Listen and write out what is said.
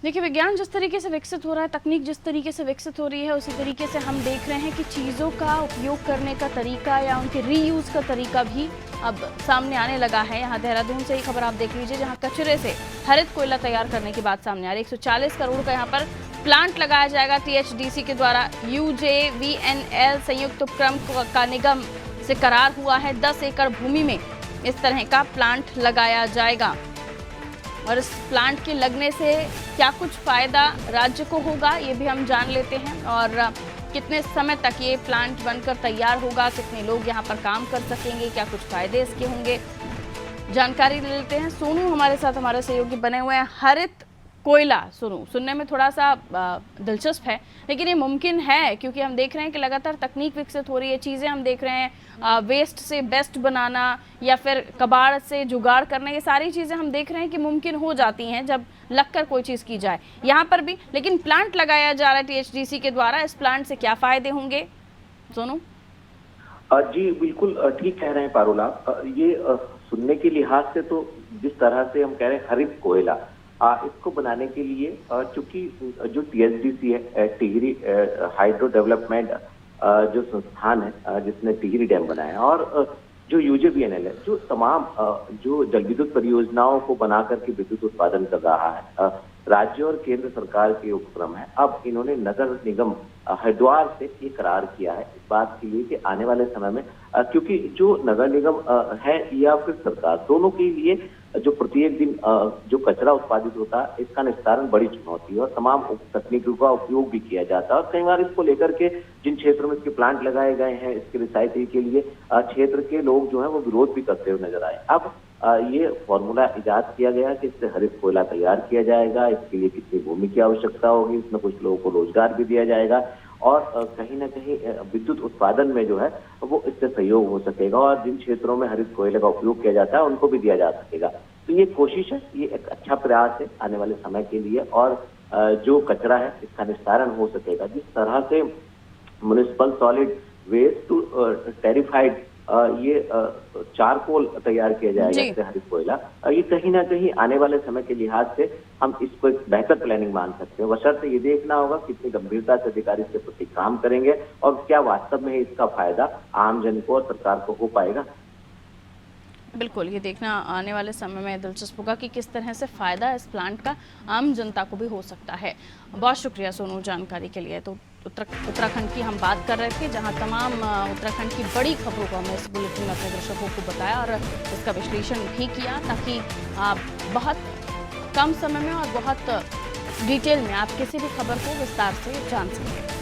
देखिए, विज्ञान जिस तरीके से विकसित हो रहा है, तकनीक जिस तरीके से विकसित हो रही है, उसी तरीके से हम देख रहे हैं कि चीज़ों का उपयोग करने का तरीका या उनके रीयूज़ का तरीका भी अब सामने आने लगा है। यहाँ देहरादून से ही खबर आप देख लीजिए, जहाँ कचरे से हरित कोयला तैयार करने की बात सामने आ रही है। 140 करोड़ का यहाँ पर प्लांट लगाया जाएगा THDC के द्वारा। UJVNL संयुक्त उपक्रम का निगम से करार हुआ है। 10 एकड़ भूमि में इस तरह का प्लांट लगाया जाएगा और इस प्लांट के लगने से क्या कुछ फ़ायदा राज्य को होगा, ये भी हम जान लेते हैं। और कितने समय तक ये प्लांट बनकर तैयार होगा, कितने लोग यहाँ पर काम कर सकेंगे, क्या कुछ फ़ायदे इसके होंगे, जानकारी ले लेते हैं। सोनू हमारे साथ, हमारे सहयोगी बने हुए हैं। हरित कोयला, सोनू, सुनने में थोड़ा सा दिलचस्प है, लेकिन ये मुमकिन है? क्योंकि हम देख रहे हैं कि लगातार तकनीक विकसित हो रही है, चीज़ें हम देख रहे हैं, वेस्ट से बेस्ट बनाना या फिर कबाड़ से जुगाड़ करना, ये सारी चीज़ें हम देख रहे हैं कि मुमकिन हो जाती हैं जब लगकर कोई चीज़ की जाए। यहाँ पर भी लेकिन प्लांट लगाया जा रहा है THDC के द्वारा। इस प्लांट से क्या फ़ायदे होंगे, सोनू? जी बिल्कुल ठीक कह रहे हैं पारुल आप। ये सुनने के लिहाज से तो जिस तरह से हम कह रहे हैं हरित कोयला, इसको बनाने के लिए चूंकि जो THDC है, टिहरी हाइड्रो डेवलपमेंट जो संस्थान है जिसने टिहरी डैम बनाया है, और जो UJVNL है, जो तमाम जो जल विद्युत परियोजनाओं को बना करके विद्युत उत्पादन कर रहा है, राज्य और केंद्र सरकार के उपक्रम है। अब इन्होंने नगर निगम हरिद्वार से ये करार किया है इस बात के लिए कि आने वाले समय में, क्योंकि जो नगर निगम है या फिर सरकार, दोनों के लिए जो प्रत्येक दिन जो कचरा उत्पादित होता है, इसका निस्तारण बड़ी चुनौती है और तमाम तकनीकों का उपयोग भी किया जाता है। और कई बार इसको लेकर के जिन क्षेत्रों में इसके प्लांट लगाए गए हैं इसके रिसाइकलिंग के लिए, क्षेत्र के लोग जो है वो विरोध भी करते हुए नजर आए। अब ये फॉर्मूला इजाद किया गया कि इससे हरित कोयला तैयार किया जाएगा। इसके लिए कितनी भूमि की आवश्यकता होगी, इसमें कुछ लोगों को रोजगार भी दिया जाएगा और कहीं ना कहीं विद्युत उत्पादन में जो है वो इससे सहयोग हो सकेगा और जिन क्षेत्रों में हरित कोयले का उपयोग किया जाता है उनको भी दिया जा सकेगा। तो ये कोशिश है, ये एक अच्छा प्रयास है आने वाले समय के लिए, और जो कचरा है इसका निस्तारण हो सकेगा। जिस तरह से municipal solid waste to torrefied ये चारकोल तैयार किया जाएगा इससे हरित कोयला, ये कहीं ना कहीं आने वाले समय के लिहाज से हम इसको एक बेहतर प्लानिंग मान सकते हैं। बशर्ते ये देखना होगा कितनी गंभीरता से अधिकारी इसके प्रति काम करेंगे और क्या वास्तव में इसका फायदा आम जन को और सरकार को हो पाएगा। बिल्कुल, ये देखना आने वाले समय में दिलचस्प होगा कि किस तरह से फ़ायदा इस प्लांट का आम जनता को भी हो सकता है। बहुत शुक्रिया सोनू जानकारी के लिए। तो उत्तराखंड की हम बात कर रहे थे, जहां तमाम उत्तराखंड की बड़ी खबरों को हमने इस बुलेटिन में अपने दर्शकों को बताया और इसका विश्लेषण भी किया, ताकि बहुत कम समय में और बहुत डिटेल में आप किसी भी खबर को विस्तार से जान सकें।